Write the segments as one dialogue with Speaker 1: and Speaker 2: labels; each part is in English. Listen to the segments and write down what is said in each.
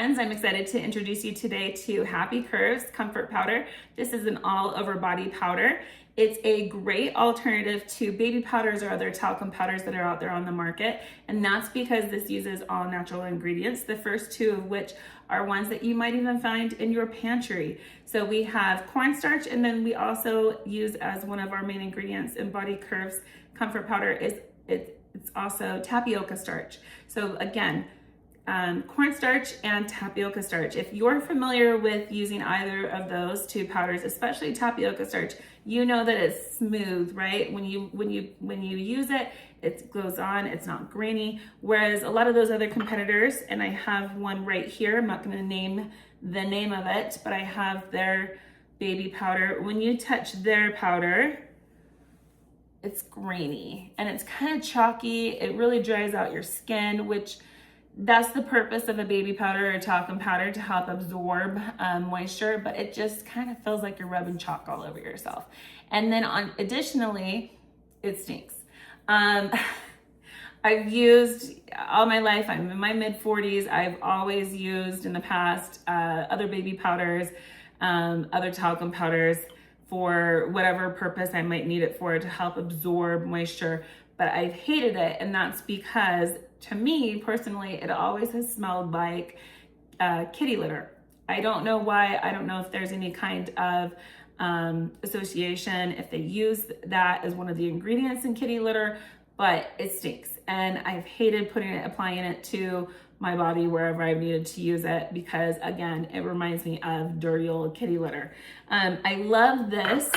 Speaker 1: friends, I'm excited to introduce you today to Happy Curves Comfort Powder. This is an all over body powder. It's a great alternative to baby powders or other talcum powders that are out there on the market. And that's because this uses all natural ingredients, the first two of which are ones that you might even find in your pantry. So we have cornstarch, and then we also use as one of our main ingredients in Body Curves Comfort Powder it's also tapioca starch. So again, cornstarch and tapioca starch. If you're familiar with using either of those two powders, especially tapioca starch, you know that it's smooth, right? When you use it, it goes on, it's not grainy. Whereas a lot of those other competitors, and I have one right here, I'm not gonna name the name of it, but I have their baby powder. When you touch their powder, it's grainy and it's kind of chalky. It really dries out your skin, which that's the purpose of a baby powder or talcum powder, to help absorb moisture, but it just kind of feels like you're rubbing chalk all over yourself. And then additionally, it stinks. I've used all my life, I'm in my mid 40s, I've always used in the past other baby powders, other talcum powders for whatever purpose I might need it for, to help absorb moisture, but I've hated it. And that's because, to me personally, it always has smelled like kitty litter. I don't know why. I don't know if there's any kind of association, if they use that as one of the ingredients in kitty litter, but it stinks. And I've hated applying it to my body wherever I've needed to use it, because again, it reminds me of dirty old kitty litter. I love this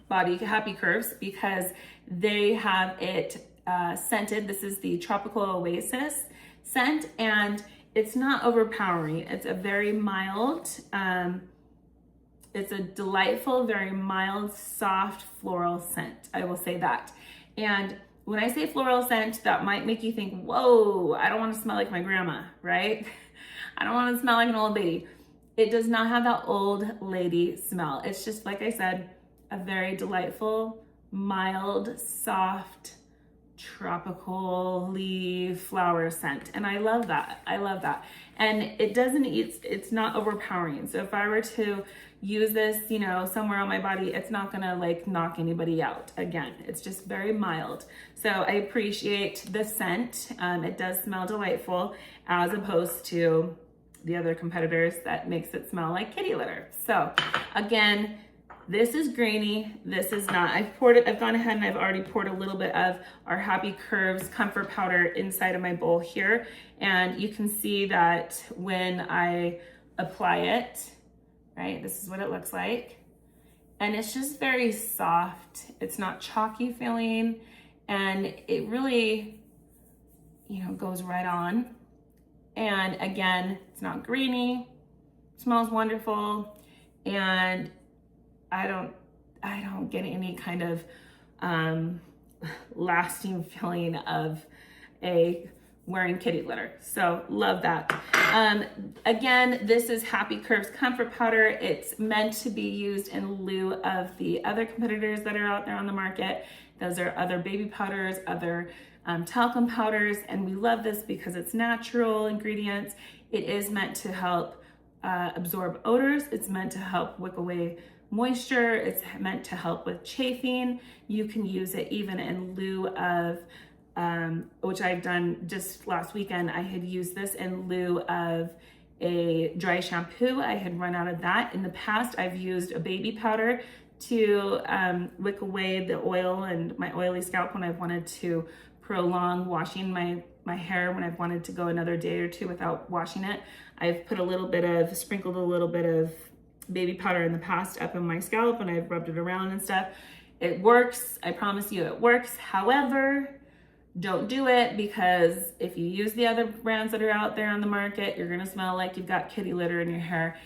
Speaker 1: Body Happy Curves because they have it scented. This is the Tropical Oasis scent, and it's not overpowering. It's a very mild, it's a delightful, very mild, soft floral scent. I will say that. And when I say floral scent, that might make you think, whoa, I don't want to smell like my grandma, right? I don't want to smell like an old lady. It does not have that old lady smell. It's just, like I said, a very delightful, mild, soft, tropical flower scent. And I love that. I love that. And it's not overpowering. So if I were to use this, somewhere on my body, it's not gonna like knock anybody out. Again, it's just very mild. So I appreciate the scent. It does smell delightful, as opposed to the other competitors that makes it smell like kitty litter. So again, this is grainy, this is not. I've gone ahead and I've already poured a little bit of our Happy Curves Comfort Powder inside of my bowl here. And you can see that when I apply it, right, this is what it looks like. And it's just very soft. It's not chalky feeling. And it really, goes right on. And again, it's not greeny, smells wonderful. And I don't get any kind of lasting feeling of wearing kitty litter. So love that. Again, this is Happy Curves Comfort Powder. It's meant to be used in lieu of the other competitors that are out there on the market. Those are other baby powders, other talcum powders, and we love this because it's natural ingredients. It is meant to help absorb odors. It's meant to help wick away moisture. It's meant to help with chafing. You can use it even in lieu of, which I've done just last weekend. I had used this in lieu of a dry shampoo. I had run out of that. In the past, I've used a baby powder to wick away the oil and my oily scalp when I've wanted to prolong washing my hair, when I've wanted to go another day or two without washing it. I've sprinkled a little bit of baby powder in the past up in my scalp, and I've rubbed it around and stuff. It works. I promise you it works. However, don't do it, because if you use the other brands that are out there on the market, you're gonna smell like you've got kitty litter in your hair.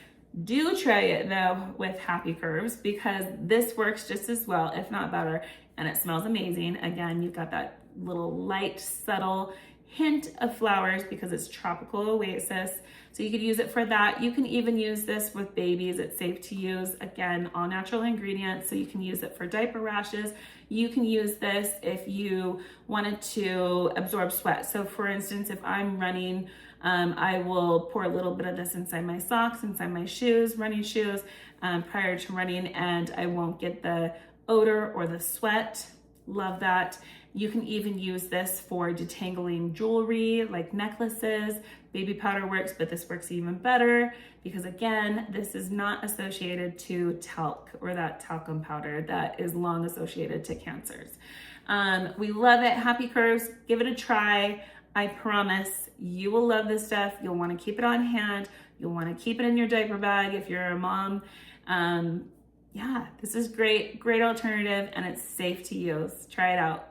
Speaker 1: Do try it though with Happy Curves, because this works just as well, if not better, and it smells amazing. Again, you've got that little light, subtle hint of flowers because it's Tropical Oasis. So you could use it for that. You can even use this with babies. It's safe to use. Again, all natural ingredients. So you can use it for diaper rashes. You can use this if you wanted to absorb sweat. So for instance, if I'm running I will pour a little bit of this inside my socks, inside my shoes, running shoes, prior to running, and I won't get the odor or the sweat. Love that. You can even use this for detangling jewelry like necklaces. Baby powder works, but this works even better because again, this is not associated to talc or that talcum powder that is long associated to cancers. We love it. Happy Curves, give it a try. I promise you will love this stuff. You'll want to keep it on hand. You'll want to keep it in your diaper bag if you're a mom. Yeah, this is great alternative and it's safe to use. Try it out.